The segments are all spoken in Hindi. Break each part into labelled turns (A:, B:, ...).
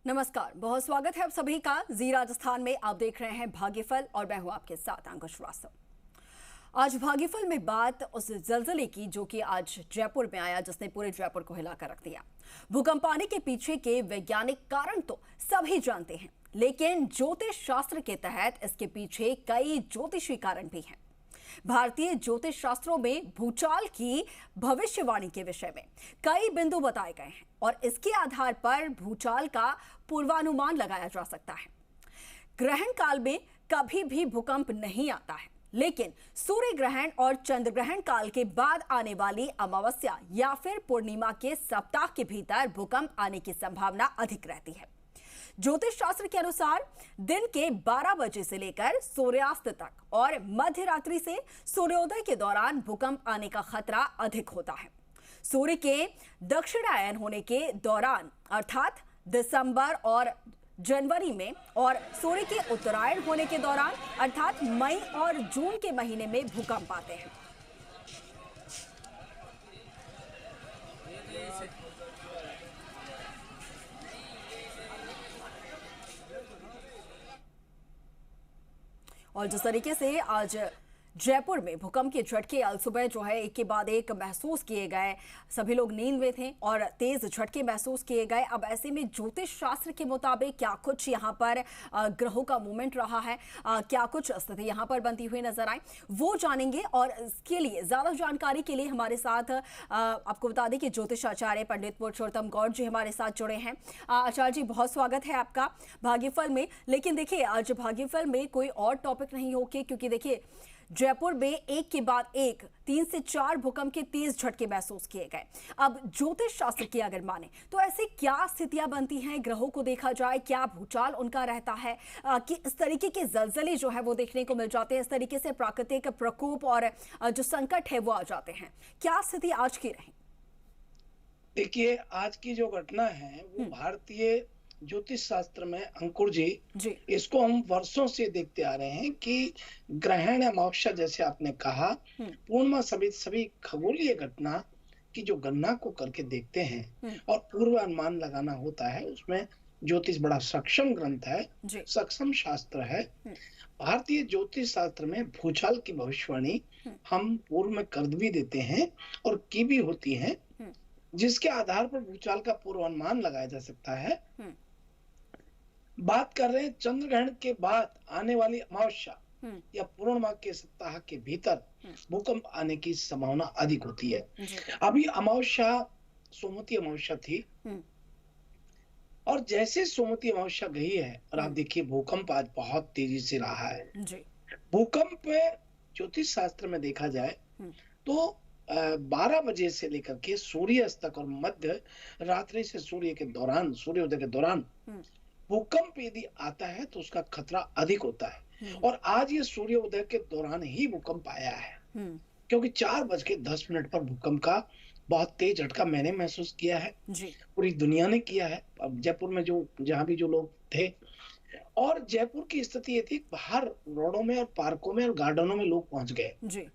A: नमस्कार, बहुत स्वागत है आप सभी का जी राजस्थान में। आप देख रहे हैं भाग्यफल और मैं हूं आपके साथ अंकुश श्रीवास्तव। आज भाग्यफल में बात उस जलजले की जो कि आज जयपुर में आया, जिसने पूरे जयपुर को हिलाकर रख दिया। भूकंप आने के पीछे के वैज्ञानिक कारण तो सभी जानते हैं, लेकिन ज्योतिष शास्त्र के तहत इसके पीछे कई ज्योतिषी कारण भी हैं। भारतीय ज्योतिष शास्त्रों में भूचाल की भविष्यवाणी के विषय में कई बिंदु बताए गए हैं और इसके आधार पर भूचाल का पूर्वानुमान लगाया जा सकता है। ग्रहण काल में कभी भी भूकंप नहीं आता है, लेकिन सूर्य ग्रहण और चंद्र ग्रहण काल के बाद आने वाली अमावस्या या फिर पूर्णिमा के सप्ताह के भीतर भूकंप आने की संभावना अधिक रहती है। ज्योतिष शास्त्र के अनुसार दिन के 12 बजे से लेकर सूर्यास्त तक और मध्य रात्रि से सूर्योदय के दौरान भूकंप आने का खतरा अधिक होता है। सूर्य के दक्षिणायन होने के दौरान अर्थात दिसंबर और जनवरी में और सूर्य के उत्तरायण होने के दौरान अर्थात मई और जून के महीने में भूकंप आते हैं। और जिस तरीके से आज जयपुर में भूकंप के झटके अल सुबह जो है एक के बाद एक महसूस किए गए, सभी लोग नींद में थे और तेज झटके महसूस किए गए। अब ऐसे में ज्योतिष शास्त्र के मुताबिक क्या कुछ यहाँ पर ग्रहों का मूवमेंट रहा है, क्या कुछ स्थिति यहाँ पर बनती हुई नजर आए, वो जानेंगे। और इसके लिए ज्यादा जानकारी के लिए हमारे साथ आपको बता दें कि ज्योतिष आचार्य पंडित पुरुषोत्तम गौड़ जी हमारे साथ जुड़े हैं। आचार्य जी, बहुत स्वागत है आपका भाग्यफल में। लेकिन देखिए, आज भाग्यफल में कोई और टॉपिक नहीं होके, क्योंकि देखिए जयपुर में एक के बाद एक 3 से 4 भूकंप के तेज झटके महसूस किए गए। अब ज्योतिष शास्त्र की अगर माने तो ऐसे क्या स्थितियां बनती हैं, ग्रहों को देखा जाए, क्या भूचाल उनका रहता है कि इस तरीके के जलजले जो है वो देखने को मिल जाते हैं, इस तरीके से प्राकृतिक प्रकोप और जो संकट है वो आ जाते हैं। क्या स्थिति आज की रही?
B: देखिए, आज की जो घटना है वो भारतीय ज्योतिष शास्त्र में अंकुर जी इसको हम वर्षों से देखते आ रहे हैं कि ग्रहण अमावस्या, जैसे आपने कहा, पूर्णिमा, सभी खगोलीय घटना की जो गणना को करके देखते हैं और पूर्वानुमान लगाना होता है। उसमें ज्योतिष बड़ा सक्षम ग्रंथ है, सक्षम शास्त्र है। भारतीय ज्योतिष शास्त्र में भूचाल की भविष्यवाणी हम पूर्व में कर भी देते हैं और की भी होती है, जिसके आधार पर भूचाल का पूर्वानुमान लगाया जा सकता है। बात कर रहे हैं चंद्र ग्रहण के बाद आने वाली अमावस्या या पूर्णिमा के सप्ताह के भीतर भूकंप आने की संभावना अधिक होती है। अभी अमावस्या सोमवती अमावस्या थी और जैसे सोमवती अमावस्या गई है और आप देखिए भूकंप आज बहुत तेजी से रहा है। भूकंप ज्योतिष शास्त्र में देखा जाए तो 12 बजे से लेकर के सूर्यास्त तक और मध्य रात्रि से सूर्योदय के दौरान भूकंप यदि आता है तो उसका खतरा अधिक होता है। और आज ये सूर्योदय के दौरान ही भूकंप आया है, क्योंकि 4:10 पर भूकंप का बहुत तेज झटका मैंने महसूस किया है, पूरी दुनिया ने किया है। अब जयपुर में जहां भी जो लोग थे, और जयपुर की स्थिति ये थी, बाहर रोडों में और पार्कों में और गार्डनों में लोग पहुंच गए।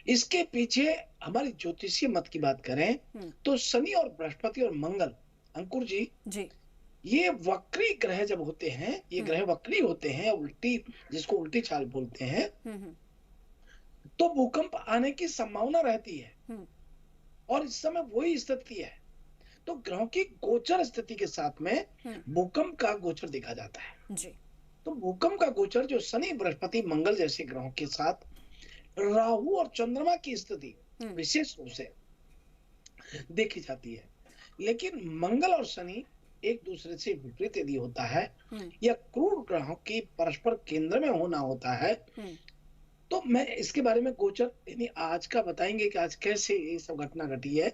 B: इसके पीछे हमारी ज्योतिषीय मत की बात करें तो शनि और बृहस्पति और मंगल, अंकुर जी, ये वक्री ग्रह जब होते हैं, ये ग्रह वक्री होते हैं, उल्टी, जिसको उल्टी चाल बोलते हैं, तो भूकंप आने की संभावना रहती है। और इस समय वही स्थिति है, तो ग्रहों की गोचर स्थिति के साथ में भूकंप का गोचर देखा जाता है। तो भूकंप का गोचर जो शनि बृहस्पति मंगल जैसे ग्रहों के साथ राहु और चंद्रमा की स्थिति विशेष रूप से देखी जाती है। लेकिन मंगल और शनि एक दूसरे से विपरीत यदि होता है या क्रूर ग्रहों की परस्पर केंद्र में होना होता है, तो मैं इसके बारे में गोचर यानी आज का बताएंगे कि आज कैसे ये सब घटना घटी है।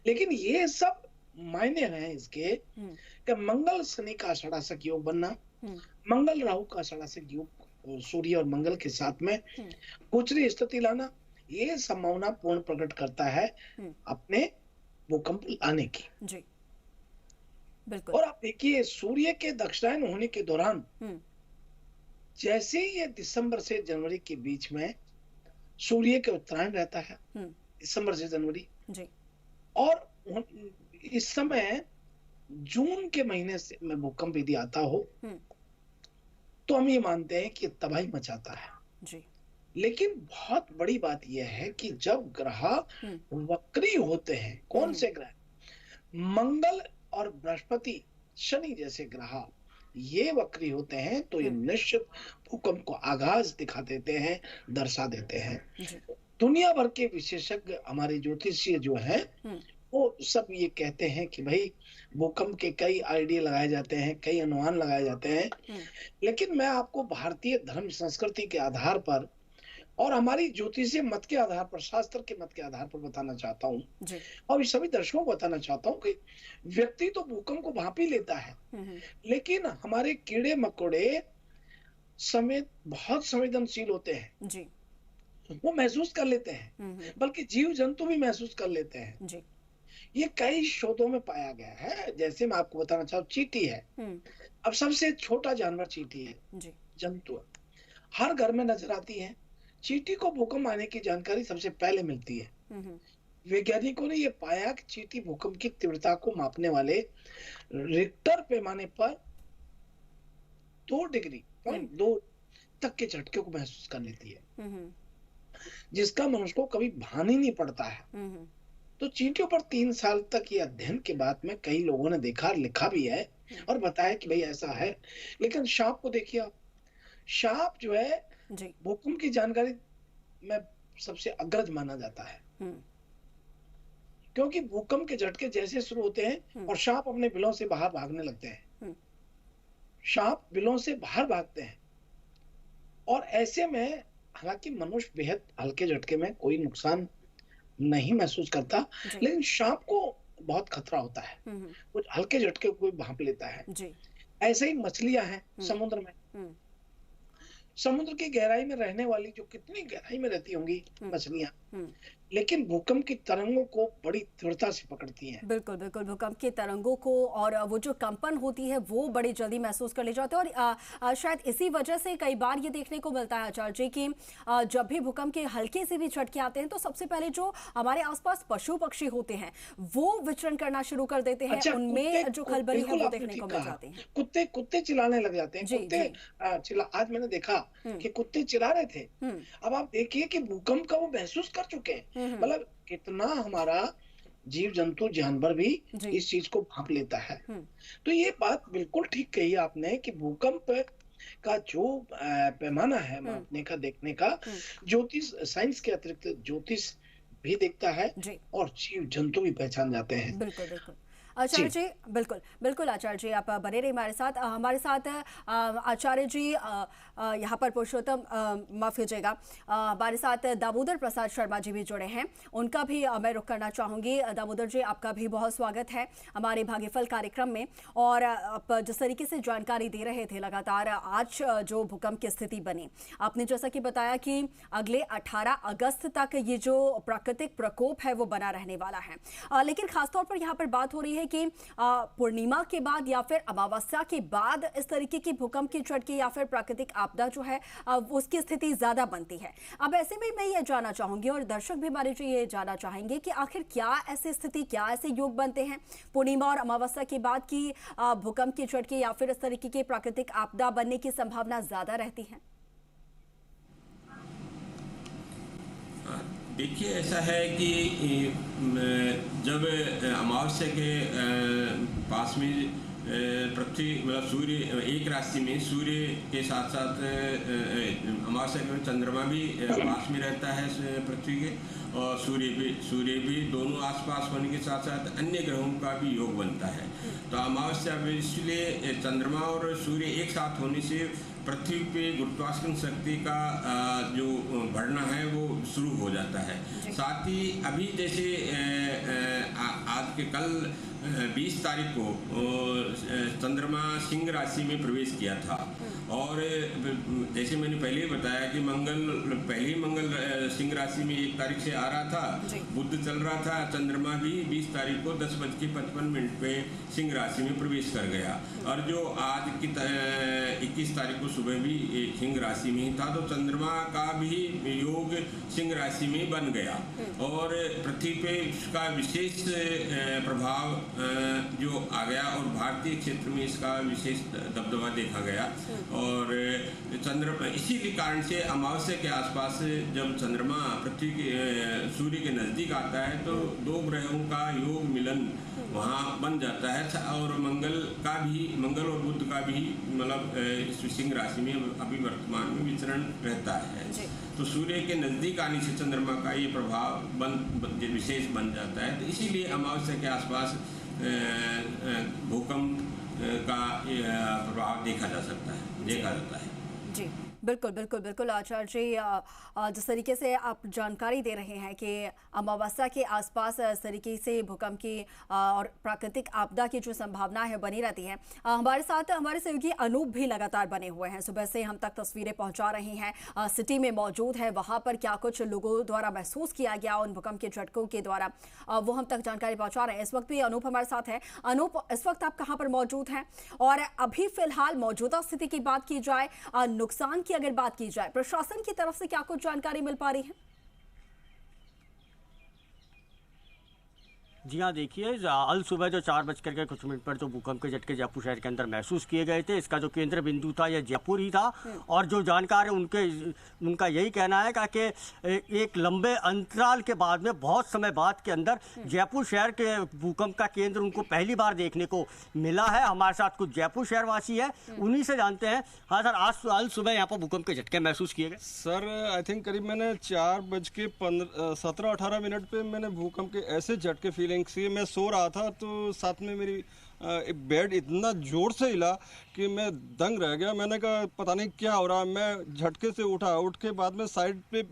B: लेकिन ये सब मायने हैं इसके कि मंगल शनि का षडाष्टक योग बनना, मंगल राहु का षडाष्टक योग सूर्य और मंगल के साथ में गोचरी स्थिति लाना, ये संभावना पूर्ण प्रकट करता है अपने भूकंप आने की।
A: बिल्कुल।
B: और आप देखिए सूर्य के दक्षिणायन होने के दौरान जैसे ही ये दिसंबर से जनवरी के बीच में सूर्य के उत्तरायण रहता है, दिसंबर से जनवरी, और इस समय जून के महीने से में भूकंप यदि आता हो तो हम ये मानते हैं कि तबाही मचाता है जी। लेकिन बहुत बड़ी बात यह है कि जब ग्रह वक्री होते हैं, कौन से ग्रह, मंगल और बृहस्पति, शनि जैसे ग्रह ये वक्री होते हैं तो ये निश्चित भूकंप को आगाज दिखा देते हैं, दर्शा देते हैं। दुनिया भर के विशेषज्ञ हमारे ज्योतिषीय जो हैं वो सब ये कहते हैं कि भाई भूकंप के कई आइडिया लगाए जाते हैं, कई अनुमान लगाए जाते हैं, लेकिन मैं आपको भारतीय धर्म संस्कृति के आधार पर और हमारी ज्योतिषीय मत के आधार पर, शास्त्र के मत के आधार पर बताना चाहता हूँ और इस सभी दर्शकों को बताना चाहता हूँ कि व्यक्ति तो भूकंप को भांप ही लेता है, लेकिन हमारे कीड़े मकोड़े समेत बहुत संवेदनशील होते हैं जी। वो महसूस कर लेते हैं, बल्कि जीव जंतु भी महसूस कर लेते हैं जी। ये कई शोधों में पाया गया है। जैसे मैं आपको बताना चाहूँ, चींटी है, अब सबसे छोटा जानवर चींटी है जी। जंतु हर घर में नजर आती है। चींटी को भूकंप आने की जानकारी सबसे पहले मिलती है। वैज्ञानिकों ने यह पाया कि चींटी भूकंप की तीव्रता को मापने वाले रिक्टर पैमाने पर 2 डिग्री 2 तक के झटके को महसूस कर लेती है, जिसका मनुष्य को कभी भान ही नहीं पड़ता है। तो चींटियों पर 3 साल तक ये अध्ययन के बाद में कई लोगों ने देखा, लिखा भी है और बताया कि भाई ऐसा है। लेकिन सांप को देखिए आप, सांप जो है भूकंप की जानकारी में सबसे अग्रज माना जाता है, क्योंकि भूकंप के झटके जैसे शुरू होते हैं और सांप अपने बिलों से बाहर भागने लगते हैं, सांप बिलों से बाहर भागते हैं और ऐसे में हालांकि मनुष्य बेहद हल्के झटके में कोई नुकसान नहीं महसूस करता, लेकिन सांप को बहुत खतरा होता है, कुछ हल्के झटके को कोई भांप लेता है जी। ऐसे ही मछलियां हैं समुद्र में, समुद्र की गहराई में रहने वाली, जो कितनी गहराई में रहती होंगी मछलियां, लेकिन भूकंप की तरंगों को बड़ी तीव्रता से पकड़ती हैं।
A: बिल्कुल बिल्कुल, भूकंप की तरंगों को और वो जो कंपन होती है वो बड़ी जल्दी महसूस कर ले जाते हैं और शायद इसी वजह से कई बार ये देखने को मिलता है आचार्य जी कि जब भी भूकंप के हल्के से भी झटके आते हैं तो सबसे पहले जो हमारे आसपास पशु पक्षी होते हैं वो विचरण करना शुरू कर देते हैं। अच्छा, उनमें जो खलबली है वो देखने को मिल जाती है।
B: कुत्ते चिल्लाने लग जाते हैं, कुत्ते आज मैंने देखा कि कुत्ते चिल्ला रहे थे। अब आप देखिए कि भूकंप का वो महसूस कर चुके हैं, मतलब कितना हमारा जीव जंतु जानवर भी इस चीज को भांप लेता है। तो ये बात बिल्कुल ठीक कही आपने कि भूकंप का जो पैमाना है मापने का, देखने का, ज्योतिष साइंस के अतिरिक्त ज्योतिष भी देखता है और जीव जंतु भी पहचान जाते हैं।
A: बिल्कुल बिल्कुल आचार्य जी, बिल्कुल बिल्कुल आचार्य जी, आप बने रहिए हमारे साथ आचार्य जी यहाँ पर पुरुषोत्तम, माफ कीजिएगा, हमारे साथ दामोदर प्रसाद शर्मा जी भी जुड़े हैं, उनका भी मैं रुख करना चाहूँगी। दामोदर जी, आपका भी बहुत स्वागत है हमारे भाग्यफल कार्यक्रम में। और आप जिस तरीके से जानकारी दे रहे थे लगातार, आज जो भूकंप की स्थिति बनी, आपने जैसा कि बताया कि अगले 18 अगस्त तक ये जो प्राकृतिक प्रकोप है वो बना रहने वाला है, लेकिन खासतौर पर यहाँ पर बात हो रही है कि पूर्णिमा के बाद या फिर अमावस्या के बाद इस तरीके की भूकंप की झटके या फिर प्राकृतिक आपदा जो है उसकी स्थिति ज्यादा बनती है। अब ऐसे में मैं ये जानना चाहूंगी और दर्शक भी हमारे जो ये जानना चाहेंगे कि आखिर क्या ऐसी स्थिति, क्या ऐसे योग बनते हैं पूर्णिमा और अमावस्या के बाद की भूकंप की झटके या फिर इस तरीके की प्राकृतिक आपदा बनने की संभावना ज्यादा रहती है?
C: देखिए, ऐसा है कि जब अमावस्या के पास में पृथ्वी, मतलब सूर्य एक राशि में, सूर्य के साथ साथ अमावस्या के चंद्रमा भी पास में रहता है पृथ्वी के, और सूर्य भी दोनों आसपास होने के साथ साथ अन्य ग्रहों का भी योग बनता है। तो अमावस्या में इसलिए चंद्रमा और सूर्य एक साथ होने से पृथ्वी पे गुरुत्वाकर्षण शक्ति का जो बढ़ना है वो शुरू हो जाता है। साथ ही अभी जैसे आज के कल 20 तारीख को चंद्रमा सिंह राशि में प्रवेश किया था, और जैसे मैंने पहले ही बताया कि मंगल सिंह राशि में 1 तारीख से आ रहा था, बुध चल रहा था, चंद्रमा भी 20 तारीख को 10:55 पे सिंह राशि में प्रवेश कर गया, और जो आज की 21 तारीख को सुबह भी सिंह राशि में ही था, तो चंद्रमा का भी योग सिंह राशि में बन गया और पृथ्वी पे इसका विशेष प्रभाव जो आ गया और भारतीय क्षेत्र में इसका विशेष दबदबा देखा गया। और इसी कारण से अमावस्या के आसपास जब चंद्रमा पृथ्वी के सूर्य के नज़दीक आता है तो दो ग्रहों का योग मिलन वहाँ बन जाता है। और मंगल और बुध का भी मतलब इस सिंह राशि में अभी वर्तमान में विचरण रहता है। तो सूर्य के नज़दीक आने से चंद्रमा का ये प्रभाव विशेष बन जाता है। तो इसीलिए अमावस्या के आसपास भूकंप का प्रभाव देखा जाता है।
A: जी बिल्कुल बिल्कुल बिल्कुल आचार्य जी, जिस तरीके से आप जानकारी दे रहे हैं कि अमावस्या के आसपास इस तरीके से भूकंप की और प्राकृतिक आपदा की जो संभावना है बनी रहती है। हमारे साथ हमारे सहयोगी अनूप भी लगातार बने हुए हैं, सुबह से हम तक तस्वीरें पहुंचा रहे हैं, सिटी में मौजूद है, वहां पर क्या कुछ लोगों द्वारा महसूस किया गया उन भूकंप के झटकों के द्वारा वो हम तक जानकारी पहुंचा रहे हैं। इस वक्त भी अनूप हमारे साथ है। अनूप, इस वक्त आप कहाँ पर मौजूद हैं और अभी फिलहाल मौजूदा स्थिति की बात की जाए, नुकसान की अगर बात की जाए, प्रशासन की तरफ से क्या कुछ जानकारी मिल पा रही है?
D: जी हाँ, देखिए अल सुबह जो 4 बज कुछ मिनट पर जो भूकंप के झटके जयपुर शहर के अंदर महसूस किए गए थे, इसका जो केंद्र बिंदु था यह जयपुर ही था। और जो जानकार है उनका यही कहना है कि एक लंबे अंतराल के बाद में बहुत समय बाद के अंदर जयपुर शहर के भूकंप का केंद्र उनको पहली बार देखने को मिला है। हमारे साथ कुछ जयपुर शहरवासी है, उन्हीं से जानते हैं। हाँ सर, आज अल सुबह यहाँ पर भूकंप के झटके महसूस किए गए?
E: सर आई थिंक करीब मैंने 4:17-18 पे मैंने भूकंप के ऐसे झटके फील। मैं सो रहा था तो साथ में मेरी एक बेड इतना जोर से हिला कि मैं दंग रह गया। मैंने कहा पता नहीं क्या हो रहा है। मैं झटके से उठ के बाद में साइड पे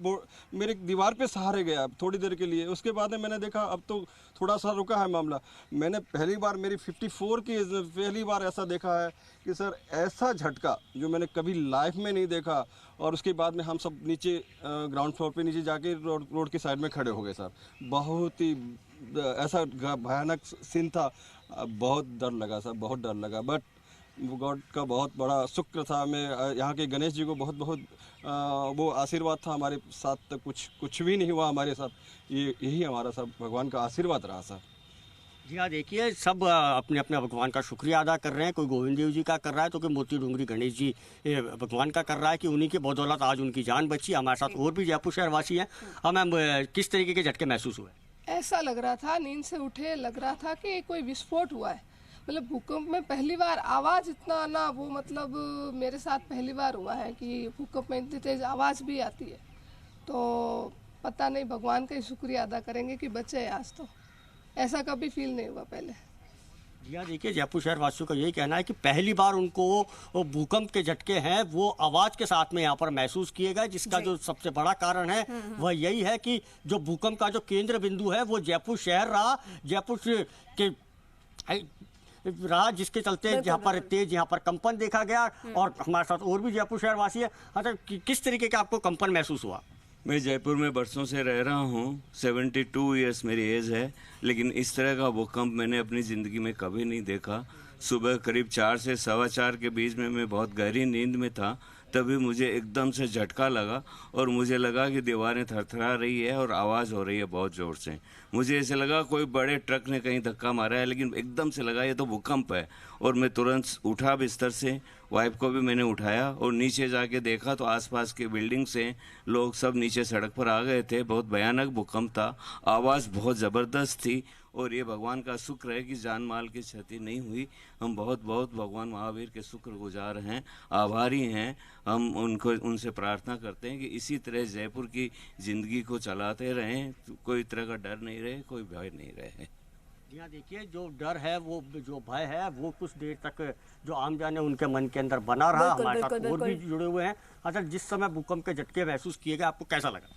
E: मेरे दीवार पे सहारे गया थोड़ी देर के लिए। उसके बाद में मैंने देखा अब तो थोड़ा सा रुका है मामला। मैंने पहली बार मेरी 54 की पहली बार ऐसा देखा है कि सर ऐसा झटका जो मैंने कभी लाइफ में नहीं देखा। और उसके बाद में हम सब नीचे ग्राउंड फ्लोर पे नीचे जाके रोड की साइड में खड़े हो गए। सर बहुत ही ऐसा भयानक सीन था, बहुत डर लगा सर, बहुत डर लगा। बट गॉड का बहुत बड़ा शुक्र था। मैं यहाँ के गणेश जी को बहुत वो आशीर्वाद था हमारे साथ। तो कुछ भी नहीं हुआ हमारे साथ, यही हमारा सब भगवान का आशीर्वाद रहा सर।
D: जी हाँ, देखिए सब अपने अपने भगवान का शुक्रिया अदा कर रहे हैं। कोई गोविंद देव जी का कर रहा है तो कोई मोती डूंगरी गणेश जी भगवान का कर रहा है कि उन्हीं की बदौलत आज उनकी जान बची। हमारे साथ और भी जयपुर शहरवासी हैं। हाँ मैम, किस तरीके के झटके महसूस हुए?
F: ऐसा लग रहा था, नींद से उठे लग रहा था कि कोई विस्फोट हुआ है। मतलब भूकंप में पहली बार आवाज़ इतना ना, वो मतलब मेरे साथ पहली बार हुआ है कि भूकंप में इतनी तेज़ आवाज़ भी आती है। तो पता नहीं, भगवान का ही शुक्रिया अदा करेंगे कि बचे आज। तो ऐसा कभी फील नहीं हुआ पहले।
D: जी हाँ, देखिए जयपुर शहर वासियों का यही कहना है कि पहली बार उनको भूकंप के झटके हैं वो आवाज़ के साथ में यहाँ पर महसूस किए गए, जिसका जो सबसे बड़ा कारण है वह यही है कि जो भूकंप का जो केंद्र बिंदु है वो जयपुर शहर रहा, जयपुर के रहा, जिसके चलते यहाँ पर तेज यहाँ पर कंपन देखा गया। और हमारे साथ और भी जयपुर शहर वासी है। अच्छा, किस तरीके का आपको कंपन महसूस हुआ?
G: मैं जयपुर में बरसों से रह रहा हूँ, 72 ईयर्स मेरी एज है, लेकिन इस तरह का भूकंप मैंने अपनी ज़िंदगी में कभी नहीं देखा। सुबह करीब 4 से 4:15 के बीच में मैं बहुत गहरी नींद में था, तभी मुझे एकदम से झटका लगा और मुझे लगा कि दीवारें थरथरा रही है और आवाज़ हो रही है बहुत ज़ोर से। मुझे ऐसे लगा कोई बड़े ट्रक ने कहीं धक्का मारा है, लेकिन एकदम से लगा ये तो भूकंप है। और मैं तुरंत उठा बिस्तर से, वाइफ को भी मैंने उठाया और नीचे जाके देखा तो आसपास के बिल्डिंग से लोग सब नीचे सड़क पर आ गए थे। बहुत भयानक भूकंप था, आवाज़ बहुत ज़बरदस्त थी और ये भगवान का शुक्र है कि जान माल की क्षति नहीं हुई। हम बहुत बहुत भगवान महावीर के शुक्रगुजार हैं, आभारी हैं। हम उनसे प्रार्थना करते हैं कि इसी तरह जयपुर की ज़िंदगी को चलाते रहें, कोई तरह का डर नहीं रहे, कोई भय नहीं रहे।
D: यहाँ देखिए जो डर है, वो जो भय है, वो कुछ देर तक जो आम जाने उनके मन के अंदर बना रहा। हमारे साथ और भी जुड़े हुए हैं। अच्छा, जिस समय भूकंप के झटके महसूस किए गए आपको कैसा लगा?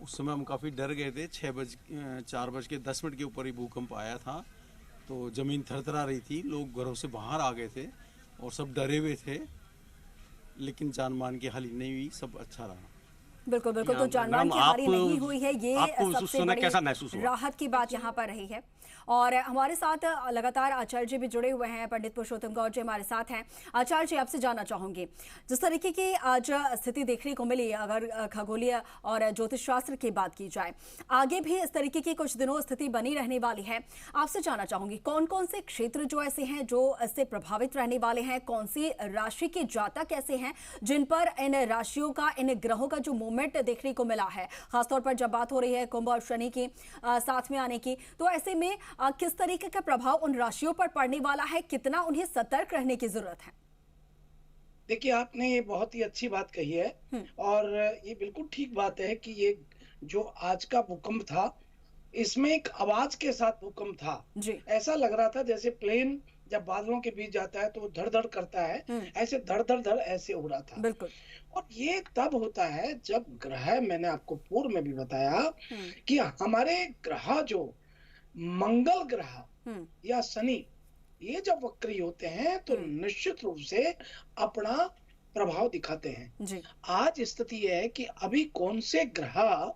H: उस समय हम काफ़ी डर गए थे। 4:10 के ऊपर ही भूकंप आया था, तो ज़मीन थरथरा रही थी, लोग घरों से बाहर आ गए थे और सब डरे हुए थे, लेकिन जान मान की हानि नहीं हुई, सब अच्छा रहा।
A: बिल्कुल बिल्कुल। तो जानमाल की हानि नहीं हुई है, ये सबसे बड़ी
D: कैसा महसूस हुआ?
A: राहत की बात यहाँ पर रही है। और हमारे साथ लगातार आचार्य जी भी जुड़े हुए हैं, पंडित पुरुषोत्तम गौर जी हमारे साथ हैं। आचार्य जी, आपसे जानना चाहूंगी, जिस तरीके की आज स्थिति देखने को मिली, अगर खगोलीय और ज्योतिष शास्त्र की बात की जाए, आगे भी इस तरीके की कुछ दिनों स्थिति बनी रहने वाली है। आपसे जानना चाहूंगी, कौन कौन से क्षेत्र जो ऐसे हैं जो इससे प्रभावित रहने वाले हैं, कौन सी राशि के जातक ऐसे हैं जिन पर इन राशियों का, इन ग्रहों का जो मूवमेंट देखने को मिला है, खासतौर पर जब बात हो रही है कुंभ और शनि की साथ में आने की, तो ऐसे में किस तरीके का प्रभाव उन राशियों पर पड़ने वाला है, कितना उन्हें सतर्क रहने की जरूरत है?
B: देखिए, आपने ये बहुत ही अच्छी बात कही है और ये बिल्कुल ठीक बात है कि ये जो आज का भूकंप था, इसमें एक आवाज के साथ भूकंप था
A: जी।
B: ऐसा लग रहा था जैसे प्लेन जब बादलों के बीच जाता है तो धड़ धड़ करता है, ऐसे धड़ धड़ धड़ ऐसे हो रहा था।
A: बिल्कुल।
B: और ये तब होता है जब ग्रह, मैंने आपको पूर्व में भी बताया कि हमारे ग्रह जो मंगल ग्रह या शनि, ये जब वक्री होते हैं तो निश्चित रूप से अपना प्रभाव दिखाते हैं
A: जी।
B: आज स्थिति है कि अभी कौन से ग्रह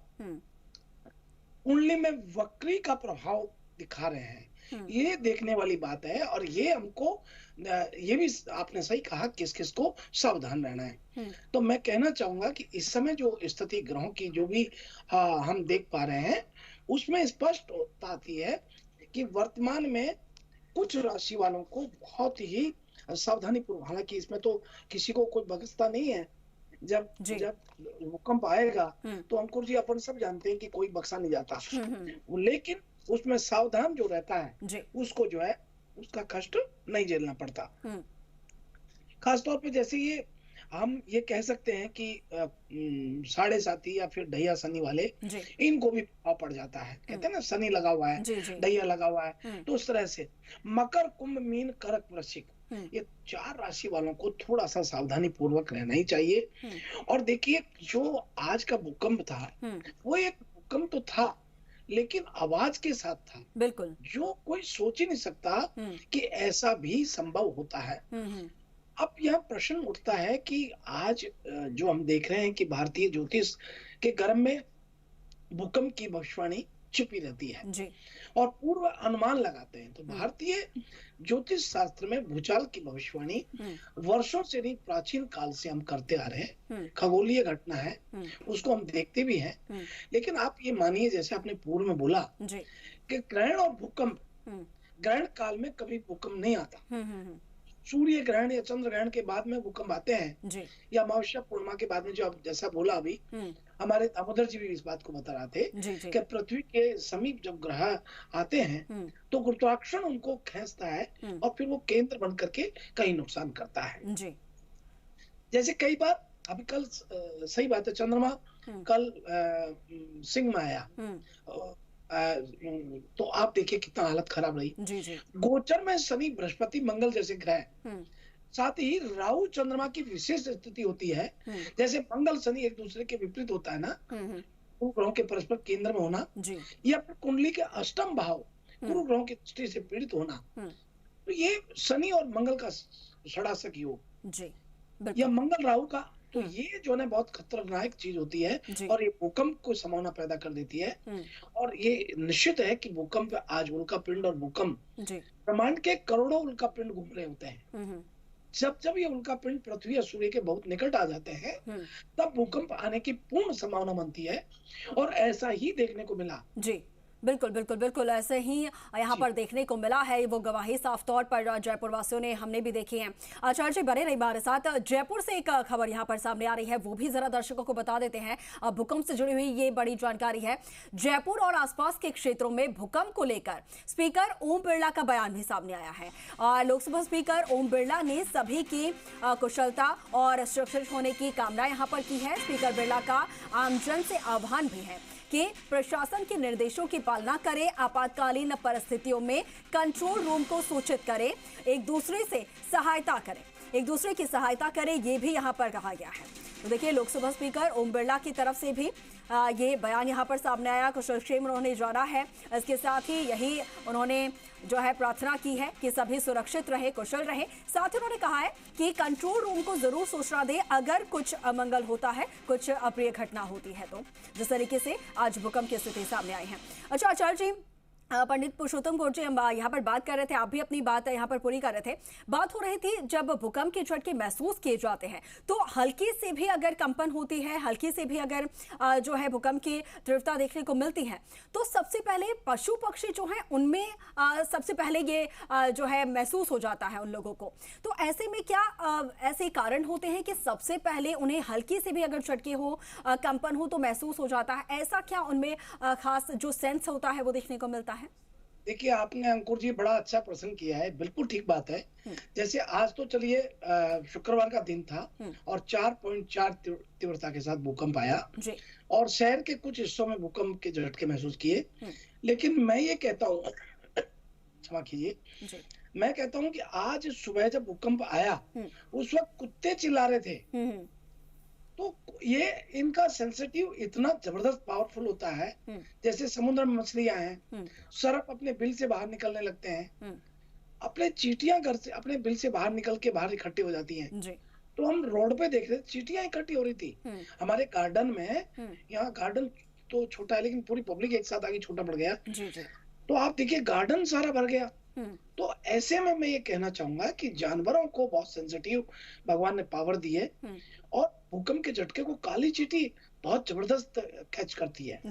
B: कुंडली में वक्री का प्रभाव दिखा रहे हैं, ये देखने वाली बात है। और ये हमको, ये भी आपने सही कहा, किस किस को सावधान रहना है। तो मैं कहना चाहूंगा कि इस समय जो स्थिति ग्रहों की जो भी हम देख पा रहे हैं, उसमें स्पष्ट आती है कि वर्तमान में कुछ राशि वालों को बहुत ही सावधानी पूर्वक, हालांकि इसमें तो किसी को कोई बख्शता नहीं है, जब भूकंप आएगा तो अंकुर जी अपन सब जानते हैं कि कोई बख्शा नहीं जाता, लेकिन उसमें सावधान जो रहता है उसको जो है उसका कष्ट नहीं झेलना पड़ता। खासतौर पे जैसे ये हम ये कह सकते हैं कि साढ़े साथी या फिर ढैया शनि वाले, इनको भी प्रभाव पड़ जाता है। कहते हैं ना, शनि लगा हुआ है, ढैया लगा हुआ है, तो उस तरह से मकर, कुंभ, मीन, कर्क, वृश्चिक, ये 4 राशि वालों को थोड़ा सा सावधानी पूर्वक रहना ही चाहिए। और देखिए, जो आज का भूकंप था वो एक भूकंप तो था, लेकिन आवाज के साथ था।
A: बिल्कुल।
B: जो कोई सोच ही नहीं सकता कि ऐसा भी संभव होता है। अब यह प्रश्न उठता है कि आज जो हम देख रहे हैं कि भारतीय ज्योतिष के गर्भ में भूकंप की भविष्यवाणी छिपी रहती है
A: जी।
B: और पूर्व अनुमान लगाते हैं। तो भारतीय ज्योतिष शास्त्र में भूचाल की भविष्यवाणी वर्षों से नहीं, प्राचीन काल से हम करते आ रहे हैं। खगोलीय घटना है, उसको हम देखते भी हैं। लेकिन आप ये मानिए, जैसे आपने पूर्व में बोला कि ग्रहण और भूकंप, ग्रहण काल में कभी भूकंप नहीं आता। सूर्य ग्रहण या चंद्र ग्रहण के बाद में भूकंप आते हैं, या अमावस्या पूर्णिमा के बाद में, जो आप जैसा बोला अभी, हमारे दामोदर जी भी इस बात को बता रहे थे कि पृथ्वी के समीप जब ग्रह आते हैं तो गुरुत्वाकर्षण उनको खींचता है और फिर वो केंद्र बन करके कहीं नुकसान करता है। जैसे कई बार, अभी कल सही बात है, चंद्रमा कल सिंह में आया, तो आप देखिए कितना हालत खराब रही। गोचर में शनि, बृहस्पति, मंगल जैसे ग्रह, साथ ही राहु, चंद्रमा की विशेष स्थिति होती है। जैसे मंगल शनि एक दूसरे के विपरीत होता है ना, ग्रहों के परस्पर केंद्र में होना, या फिर कुंडली के अष्टम भाव गुरु ग्रहों की दृष्टि से पीड़ित होना, तो ये शनि और मंगल का षडाष्टक योग, या मंगल राहु का, तो ये जो है बहुत खतरनाक चीज होती है और ये भूकंप को संभावना पैदा कर देती है। और ये निश्चित है कि भूकंप, आज उल्का पिंड और भूकंप, ब्रह्मांड के करोड़ों उल्का पिंड घूम रहे होते हैं। जब जब ये उल्का पिंड पृथ्वी और सूर्य के बहुत निकट आ जाते हैं, तब भूकंप आने की पूर्ण संभावना बनती है। और ऐसा ही देखने को मिला।
A: जी बिल्कुल बिल्कुल बिल्कुल, ऐसे ही यहाँ पर देखने को मिला है। वो गवाही साफ तौर पर जयपुर वासियों ने, हमने भी देखी है। आचार्य जी बने रही हमारे साथ। जयपुर से एक खबर यहाँ पर सामने आ रही है, वो भी जरा दर्शकों को बता देते हैं। भूकंप से जुड़ी हुई ये बड़ी जानकारी है। जयपुर और आसपास के क्षेत्रों में भूकंप को लेकर स्पीकर ओम बिरला का बयान भी सामने आया है। लोकसभा स्पीकर ओम बिरला ने सभी की कुशलता और सुरक्षित होने की कामना यहाँ पर की है। स्पीकर बिरला का आमजन से आह्वान भी है कि प्रशासन के निर्देशों की पालना करें, आपातकालीन परिस्थितियों में कंट्रोल रूम को सूचित करें, एक दूसरे से सहायता करें। एक दूसरे की सहायता करें, ये भी यहाँ पर कहा गया है। तो देखिए, लोकसभा स्पीकर ओम बिरला की तरफ से भी ये बयान यहाँ पर सामने आया, कुशलक्षेम उन्होंने जाना है। इसके साथ ही यही उन्होंने जो है प्रार्थना की है कि सभी सुरक्षित रहे, कुशल रहे। साथ ही उन्होंने कहा है कि कंट्रोल रूम को जरूर सूचना दे अगर कुछ अमंगल होता है, कुछ अप्रिय घटना होती है। तो जिस तरीके से आज भूकंप की स्थिति सामने आई है। अच्छा आचार्य जी, पंडित पुरुषोत्तम गौर जी, हम यहाँ पर बात कर रहे थे, आप भी अपनी बात यहाँ पर पूरी कर रहे थे। बात हो रही थी जब भूकंप के झटके महसूस किए जाते हैं तो हल्की से भी अगर कंपन होती है, हल्की से भी अगर जो है भूकंप की तीव्रता देखने को मिलती है तो सबसे पहले पशु पक्षी जो हैं उनमें सबसे पहले ये जो है महसूस हो जाता है उन लोगों को। तो ऐसे में क्या ऐसे कारण होते हैं कि सबसे पहले उन्हें हल्की से भी अगर झटके हो, कंपन हो तो महसूस हो जाता है? ऐसा क्या उनमें खास जो सेंस होता है वो देखने को मिलता है?
B: देखिए, आपने अंकुर जी बड़ा अच्छा प्रश्न किया है, बिल्कुल ठीक बात है। जैसे आज तो चलिए शुक्रवार का दिन था और 4.4 तीव्रता के साथ भूकंप आया और शहर के कुछ हिस्सों में भूकंप के झटके महसूस किए। लेकिन मैं ये कहता हूँ, क्षमा कीजिए, मैं कहता हूँ कि आज सुबह जब भूकंप आया उस वक्त कुत्ते चिल्ला रहे थे। तो ये इनका सेंसिटिव इतना जबरदस्त पावरफुल होता है, जैसे समुद्र में मछलियां हैं, सर्प अपने बिल से बाहर निकलने लगते हैं, अपने चींटियां घर से अपने बिल से बाहर निकल के बाहर इकट्ठी हो जाती हैं। तो हम रोड पे देख रहे थे, चींटियां इकट्ठी हो रही थी हमारे गार्डन में। यहाँ गार्डन तो छोटा है लेकिन पूरी पब्लिक एक साथ आगे छोटा पड़ गया। तो आप देखिए गार्डन सारा भर गया। तो ऐसे में मैं ये कहना चाहूंगा कि जानवरों को बहुत सेंसिटिव भगवान ने पावर दी है और भूकंप के झटके को काली चींटी बहुत जबरदस्त कैच करती है।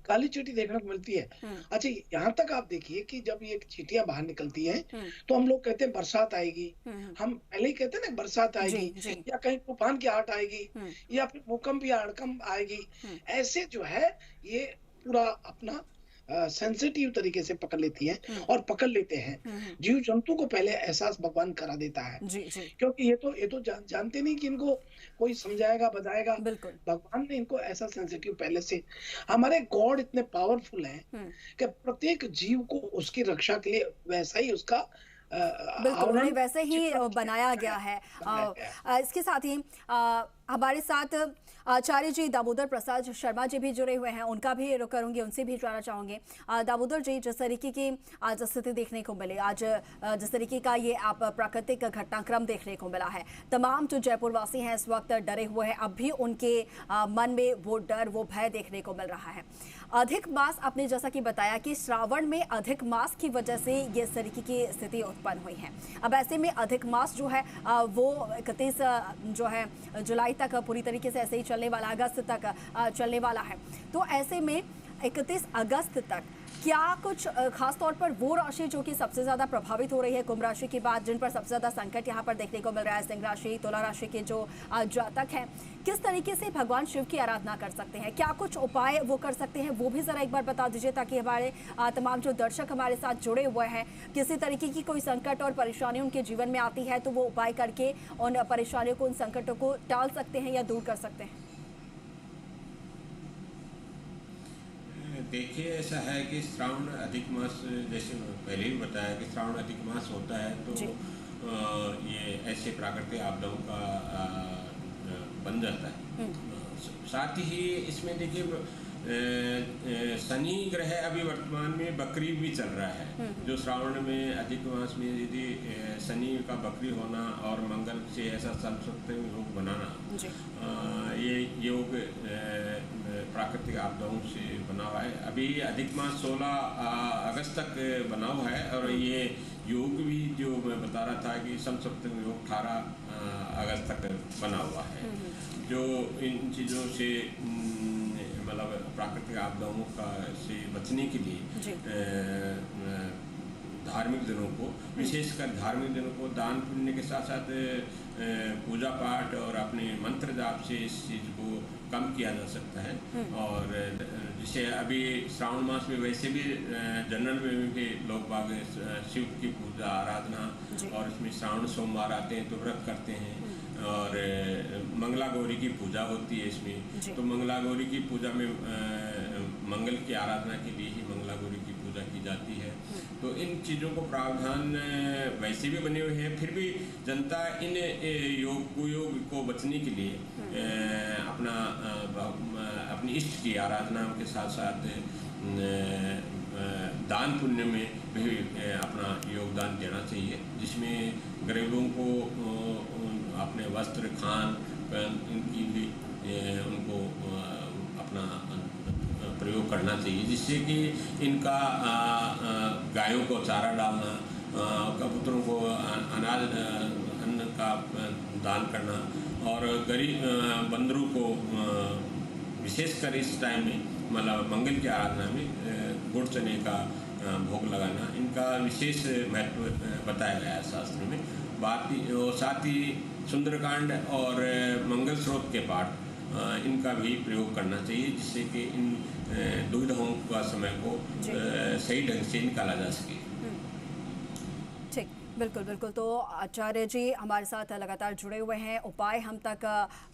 B: काली चींटी देखने को मिलती है। अच्छा, यहाँ तक आप देखिए कि जब ये चींटियां बाहर निकलती हैं तो हम लोग कहते हैं बरसात आएगी, हम पहले ही कहते हैं ना बरसात आएगी या कहीं तूफान की आहट आएगी या फिर भूकंप या हड़कंप आएगी। ऐसे जो है ये पूरा अपना सेंसिटिव तरीके से पकड़ लेती है और पकड़ लेते हैं। जीव जंतु को पहले एहसास भगवान करा देता है। क्योंकि ये तो जानते नहीं कि इनको कोई समझाएगा बताएगा। भगवान ने इनको ऐसा सेंसिटिव पहले से, हमारे गॉड इतने पावरफुल हैं कि प्रत्येक जीव को उसकी रक्षा के लिए वैसा ही उसका
A: बिल्कुल वैसे ही बनाया गया है। इसके साथ ही हमारे साथ आचार्य जी दामोदर प्रसाद शर्मा जी भी जुड़े हुए हैं, उनका भी रुख करूंगी, उनसे भी जानना चाहूंगे। दामोदर जी, जिस तरीके की आज स्थिति देखने को मिली, आज जिस तरीके का ये आप प्राकृतिक घटनाक्रम देखने को मिला है, तमाम जो जयपुर वासी हैं इस वक्त डरे हुए हैं, अब भी उनके मन में वो डर, वो भय देखने को मिल रहा है। अधिक मास, आपने जैसा कि बताया कि श्रावण में अधिक मास की वजह से ये इस तरीके की स्थिति उत्पन्न हुई है। अब ऐसे में अधिक मास जो है वो 31 जो है जुलाई तक पूरी तरीके से ऐसे ही चलने वाला, अगस्त तक चलने वाला है। तो ऐसे में 31 अगस्त तक क्या कुछ खास तौर पर वो राशि जो कि सबसे ज्यादा प्रभावित हो रही है कुंभ राशि के बाद, जिन पर सबसे ज्यादा संकट यहाँ पर देखने को मिल रहा है, सिंह राशि, तुला राशि के जो जातक हैं, किस तरीके से भगवान शिव की आराधना कर सकते हैं? क्या कुछ उपाय वो कर सकते हैं, वो भी जरा एक बार बता दीजिए ताकि हमारे तमाम जो दर्शक हमारे साथ जुड़े हुए हैं, किसी तरीके की कोई संकट और परेशानी उनके जीवन में आती है तो वो उपाय करके उन परेशानियों को, उन संकटों को टाल सकते हैं या दूर कर सकते हैं।
C: देखिए, ऐसा है कि श्रावण अधिक मास, जैसे पहले ही बताया कि श्रावण अधिक मास होता है तो ये ऐसे प्राकृतिक आपदाओं का बन जाता है। साथ ही इसमें देखिए शनि ग्रह अभी वर्तमान में बकरी भी चल रहा है, जो श्रावण में अधिक मास में यदि शनि का बकरी होना और मंगल से ऐसा संस्कृत योग बनाना, ये योग प्राकृतिक आपदाओं से बना हुआ है। अभी अधिक मास 16 अगस्त तक बना हुआ है और ये योग भी जो मैं बता रहा था कि संस्कृत योग 18 अगस्त तक बना हुआ है, जो इन चीज़ों से मतलब प्राकृतिक आपदाओं का से बचने के लिए धार्मिक दिनों को, विशेषकर धार्मिक दिनों को दान पुण्य के साथ साथ पूजा पाठ और अपने मंत्र जाप से इस चीज़ को कम किया जा सकता है। और जिसे अभी श्रावण मास में वैसे भी जनरल में भी लोग बाग शिव की पूजा आराधना, और इसमें श्रावण सोमवार आते हैं तो व्रत करते हैं, और मंगला गौरी की पूजा होती है इसमें। तो मंगला गौरी की पूजा में मंगल की आराधना के लिए ही मंगला गौरी की पूजा पूजा की जाती है। तो इन चीज़ों को प्रावधान वैसे भी बने हुए हैं, फिर भी जनता इन योग को बचने के लिए अपनी इष्ट की आराधना के साथ साथ दान पुण्य में भी अपना योगदान देना चाहिए, जिसमें गरीबों को अपने वस्त्र खान इनकी भी उनको अपना प्रयोग करना चाहिए, जिससे कि इनका गायों को चारा डालना, कबूतरों को अन्न का दान करना और गरीब बंदरों को विशेषकर इस टाइम में मतलब मंगल की आराधना में गुड़ चने का भोग लगाना, इनका विशेष महत्व बताया गया है शास्त्र में। साथ ही सुंदरकांड और मंगल स्रोत के पाठ इनका भी प्रयोग करना चाहिए, जिससे कि इन दुविधाओं का समय को सही ढंग से निकाला जा सके।
A: ठीक, बिल्कुल बिल्कुल। तो आचार्य जी हमारे साथ लगातार जुड़े हुए हैं, उपाय हम तक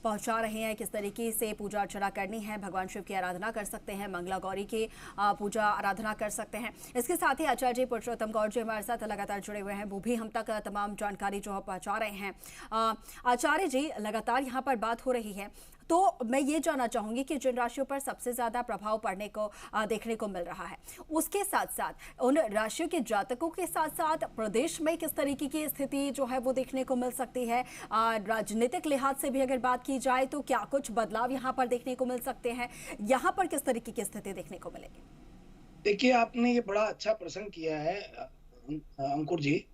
A: पहुंचा रहे हैं, किस तरीके से पूजा अर्चना करनी है, भगवान शिव की आराधना कर सकते हैं, मंगला गौरी की पूजा आराधना कर सकते हैं। इसके साथ ही आचार्य जी पुरुषोत्तम गौर जी हमारे साथ लगातार जुड़े हुए हैं, वो भी हम तक तमाम जानकारी जो है पहुँचा रहे हैं। आचार्य जी, लगातार यहाँ पर बात हो रही है, तो मैं ये जानना चाहूँगी कि जिन राशियों पर सबसे ज़्यादा प्रभाव पड़ने को देखने को मिल रहा है, उसके साथ साथ उन राशियों के जातकों के साथ साथ प्रदेश में किस तरीके की स्थिति जो है वो देखने को मिल सकती है। राजनीतिक लिहाज से भी अगर बात की जाए तो क्या कुछ बदलाव यहाँ पर देखने को मिल सकते हैं, यहाँ पर किस तरीके की स्थिति देखने को मिलेगी?
B: देखिए, आपने ये बड़ा अच्छा प्रश्न किया है अंकुर जी।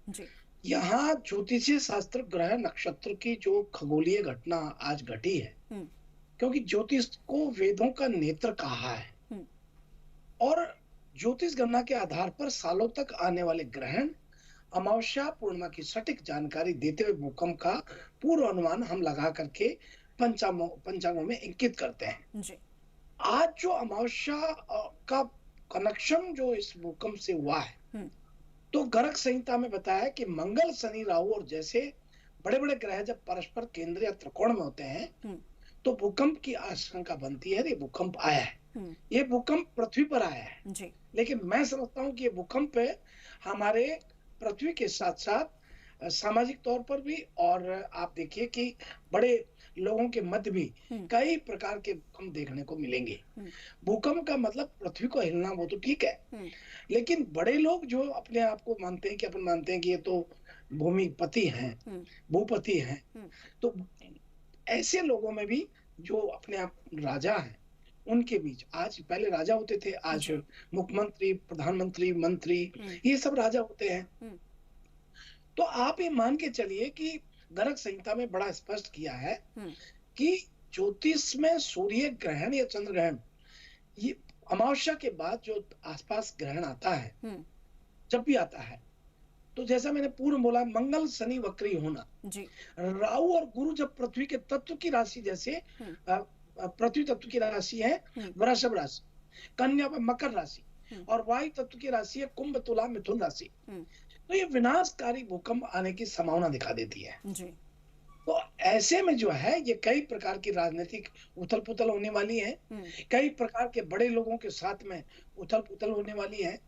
B: यहाँ ज्योतिषीय शास्त्र ग्रह नक्षत्र की जो खगोलीय घटना आज घटी है, क्योंकि ज्योतिष को वेदों का नेत्र कहा है और ज्योतिष गणना के आधार पर सालों तक आने वाले ग्रहण, अमावस्या, पूर्णिमा की सटीक जानकारी देते हुए भूकंप का पूर्व अनुमान हम लगा करके पंचांगों में इंकित करते हैं जी। आज जो अमावस्या का कनेक्शन जो इस भूकंप से हुआ है, तो गर्क संहिता में बताया है कि मंगल, शनि, राहु और जैसे बड़े बड़े ग्रह जब परस्पर केंद्र या त्रिकोण में होते हैं तो भूकंप की आशंका बनती है। ये भूकंप आया है, ये भूकंप पृथ्वी पर आया है जी। लेकिन मैं समझता हूँ कि ये भूकंप हमारे पृथ्वी के साथ साथ सामाजिक तौर पर भी, और आप देखिए कि बड़े लोगों के मध्य भी कई प्रकार के भूकंप देखने को मिलेंगे। भूकंप का मतलब पृथ्वी को हिलना, वो तो ठीक है, लेकिन बड़े लोग जो अपने आप को मानते हैं कि अपन मानते हैं कि ये तो भूमिपति हैं, भूपति हैं, तो ऐसे लोगों में भी जो अपने आप राजा हैं, उनके बीच आज पहले राजा होते थे, आज मुख्यमंत्री, प्रधानमंत्री, मंत्री, ये सब राजा होते हैं। तो आप ये मान के चलिए कि गर्क संहिता में बड़ा स्पष्ट किया है कि ज्योतिष में सूर्य ग्रहण या चंद्र ग्रहण, ये अमावस्या के बाद जो आसपास ग्रहण आता है, जब भी आता है, तो जैसा मैंने पूर्व बोला, मंगल शनि वक्री होना जी। राहु और गुरु जब पृथ्वी के तत्व की राशि, जैसे पृथ्वी तत्व की राशि है वृषभ राशि, कन्या पर मकर राशि और वायु तत्व की राशि है कुंभ, तुला, मिथुन राशि, तो ये विनाशकारी भूकंप आने की संभावना दिखा देती है जी। तो ऐसे में जो है ये कई प्रकार की राजनीतिक उथल पुथल होने वाली है, कई प्रकार के बड़े लोगों के साथ में उथल पुथल होने वाली है।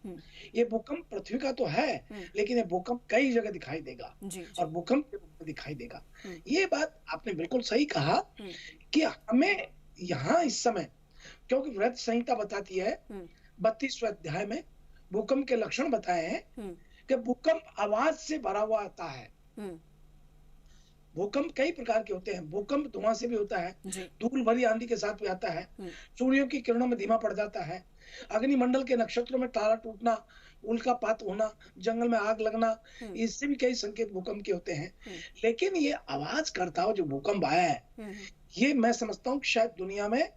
B: ये भूकंप पृथ्वी का तो है, लेकिन ये भूकंप कई जगह दिखाई देगा जी। और भूकंप के रूप में दिखाई देगा। ये बात आपने बिल्कुल सही कहा कि हमें यहाँ इस समय, क्योंकि वृहत संहिता बताती है 32वें अध्याय में भूकंप के लक्षण बताए हैं कि भूकंप आवाज से भरा हुआ आता है। भूकंप कई प्रकार के होते हैं, भूकंप धुआं से भी होता है, धूल भरी आंधी के साथ भी आता है, सूर्यों की किरणों में धीमा पड़ जाता है, अग्निमंडल के नक्षत्रों में तारा टूटना, उल्कापात होना, जंगल में आग लगना, इससे भी कई संकेत भूकंप के होते हैं। लेकिन ये आवाज करता हो जो भूकंप आया है, ये मैं समझता हूँ कि शायद दुनिया में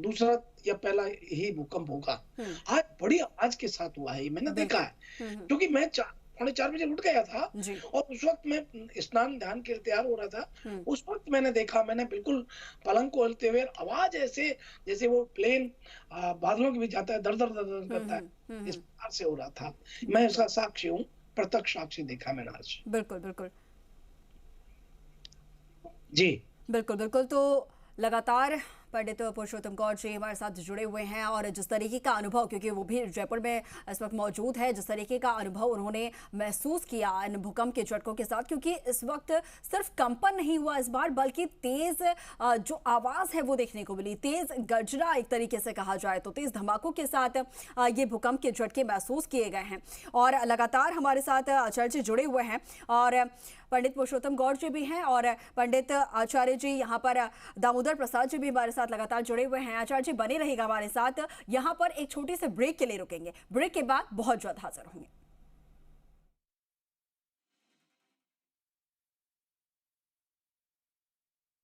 B: दूसरा या पहला ही भूकंप होगा। आज बड़ी आवाज के साथ हुआ है, मैंने देखा है, क्योंकि मैं 4:45 बजे उठ गया था और उस वक्त मैं स्नान ध्यान के लिए तैयार हो रहा था। उस वक्त मैंने देखा, मैंने बिल्कुल पलंग को हिलते हुए, आवाज ऐसे जैसे वो प्लेन बादलों के बीच जाता है, दर दर दर दर करता है, इस प्रकार से हो रहा था। मैं उसका साक्षी हूँ, प्रत्यक्ष साक्षी देखा मैंने आज।
A: बिल्कुल बिल्कुल
B: जी
A: बिल्कुल बिल्कुल। तो लगातार पंडित पुरुषोत्तम गौड़ जी हमारे साथ जुड़े हुए हैं और जिस तरीके का अनुभव, क्योंकि वो भी जयपुर में इस वक्त मौजूद है, जिस तरीके का अनुभव उन्होंने महसूस किया इन भूकंप के झटकों के साथ, क्योंकि इस वक्त सिर्फ कंपन नहीं हुआ इस बार, बल्कि तेज जो आवाज है वो देखने को मिली, तेज गर्जना एक तरीके से कहा जाए तो, तेज धमाकों के साथ ये भूकंप के झटके महसूस किए गए हैं। और लगातार हमारे साथ आचार्य जी जुड़े हुए हैं और पंडित पुरुषोत्तम गौड़ जी भी हैं और पंडित आचार्य जी यहाँ पर दामोदर प्रसाद जी भी हमारे साथ लगातार जुड़े हुए हैं। आचार्य जी बने रहिएगा हमारे साथ। यहाँ पर एक छोटी से ब्रेक के लिए रुकेंगे, ब्रेक के बाद बहुत जल्द हाजिर होंगे।